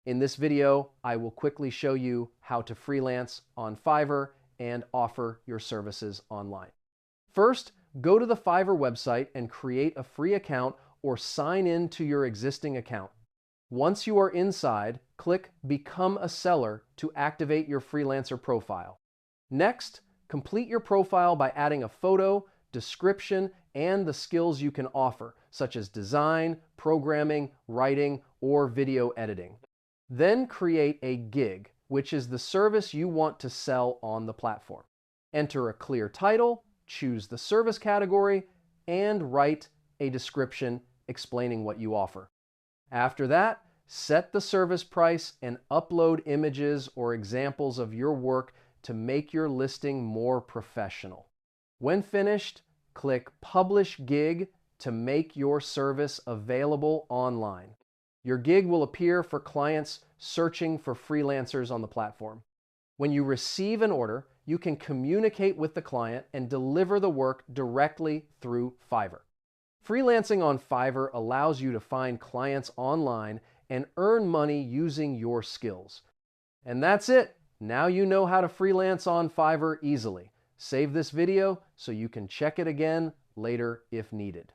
In this video, I will quickly show you how to freelance on Fiverr and offer your services online. First, go to the Fiverr website and create a free account or sign in to your existing account. Once you are inside, click Become a Seller to activate your freelancer profile. Next, complete your profile by adding a photo, description, and the skills you can offer, such as design, programming, writing, or video editing. Then create a gig, which is the service you want to sell on the platform. Enter a clear title, choose the service category, and write a description explaining what you offer. After that, set the service price and upload images or examples of your work to make your listing more professional. When finished, click Publish Gig to make your service available online. Your gig will appear for clients searching for freelancers on the platform. When you receive an order, you can communicate with the client and deliver the work directly through Fiverr. Freelancing on Fiverr allows you to find clients online and earn money using your skills. And that's it. Now you know how to freelance on Fiverr easily. Save this video so you can check it again later if needed.